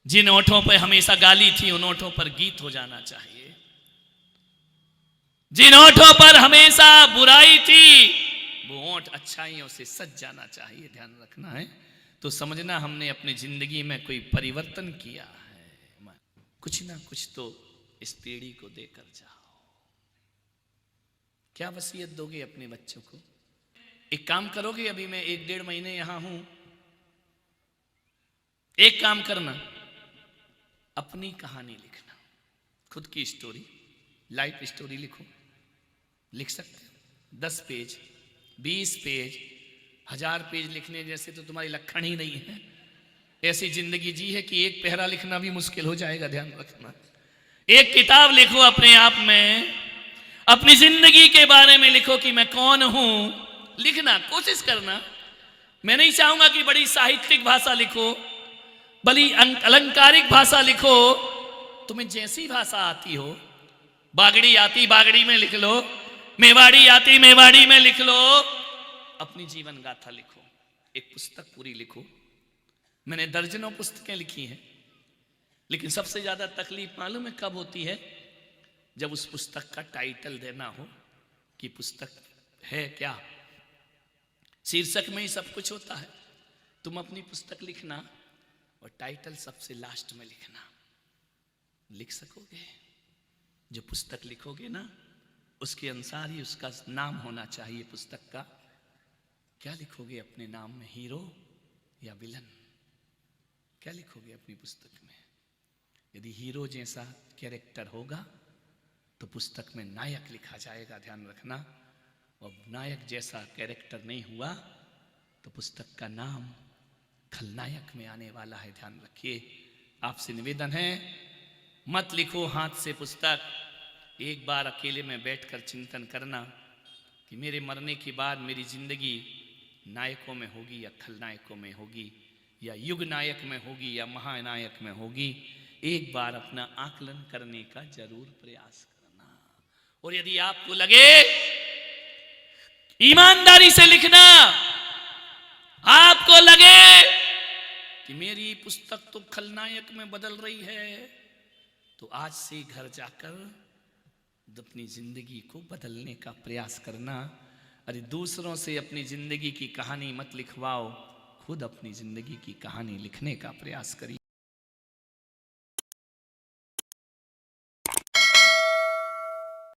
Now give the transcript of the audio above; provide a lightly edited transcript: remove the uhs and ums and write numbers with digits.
जिन ओठों पर हमेशा गाली थी उन ओठों पर गीत हो जाना चाहिए। जिन ओठों पर हमेशा बुराई थी वो ओठ अच्छाइयों से सज जाना चाहिए। ध्यान रखना है तो समझना हमने अपनी जिंदगी में कोई परिवर्तन किया है। कुछ ना कुछ तो इस पीढ़ी को देकर जाओ। क्या वसीयत दोगे अपने बच्चों को? एक काम करोगे, अभी मैं 1-1.5 महीने यहां हूं, एक काम करना, अपनी कहानी लिखना, खुद की स्टोरी, लाइफ स्टोरी लिखो। लिख सकते हो 10 पेज, 20 पेज, 1000 पेज लिखने जैसे तो तुम्हारी लक्षण ही नहीं है। ऐसी जिंदगी जी है कि एक पहरा लिखना भी मुश्किल हो जाएगा। ध्यान रखना, एक किताब लिखो अपने आप में, अपनी जिंदगी के बारे में लिखो कि मैं कौन हूं। लिखना कोशिश करना। मैं नहीं चाहूंगा कि बड़ी साहित्यिक भाषा लिखो, बड़ी अलंकारिक भाषा लिखो। तुम्हें जैसी भाषा आती हो, बागड़ी आती बागड़ी में लिख लो, मेवाड़ी आती मेवाड़ी में लिख लो। अपनी जीवन गाथा लिखो, एक पुस्तक पूरी लिखो। मैंने दर्जनों पुस्तकें लिखी हैं, लेकिन सबसे ज्यादा तकलीफ मालूम है कब होती है? जब उस पुस्तक का टाइटल देना हो कि पुस्तक है क्या। शीर्षक में ही सब कुछ होता है। तुम अपनी पुस्तक लिखना और टाइटल सबसे लास्ट में लिखना। लिख सकोगे? जो पुस्तक लिखोगे ना उसके अनुसार ही उसका नाम होना चाहिए पुस्तक का। क्या लिखोगे अपने नाम में, हीरो या विलन? क्या लिखोगे अपनी पुस्तक में? यदि हीरो जैसा कैरेक्टर होगा तो पुस्तक में नायक लिखा जाएगा। ध्यान रखना। और नायक जैसा कैरेक्टर नहीं हुआ तो पुस्तक का नाम खलनायक में आने वाला है। ध्यान रखिए। आपसे निवेदन है, मत लिखो हाथ से पुस्तक। एक बार अकेले में बैठकर चिंतन करना कि मेरे मरने के बाद मेरी जिंदगी नायकों में होगी या खलनायकों में होगी, या युग नायक में होगी या महानायक में होगी। एक बार अपना आकलन करने का जरूर प्रयास करना। और यदि आपको लगे, ईमानदारी से लिखना, आपको लगे कि मेरी पुस्तक तो खलनायक में बदल रही है, तो आज से घर जाकर अपनी जिंदगी को बदलने का प्रयास करना। अरे दूसरों से अपनी जिंदगी की कहानी मत लिखवाओ, खुद अपनी जिंदगी की कहानी लिखने का प्रयास करिए।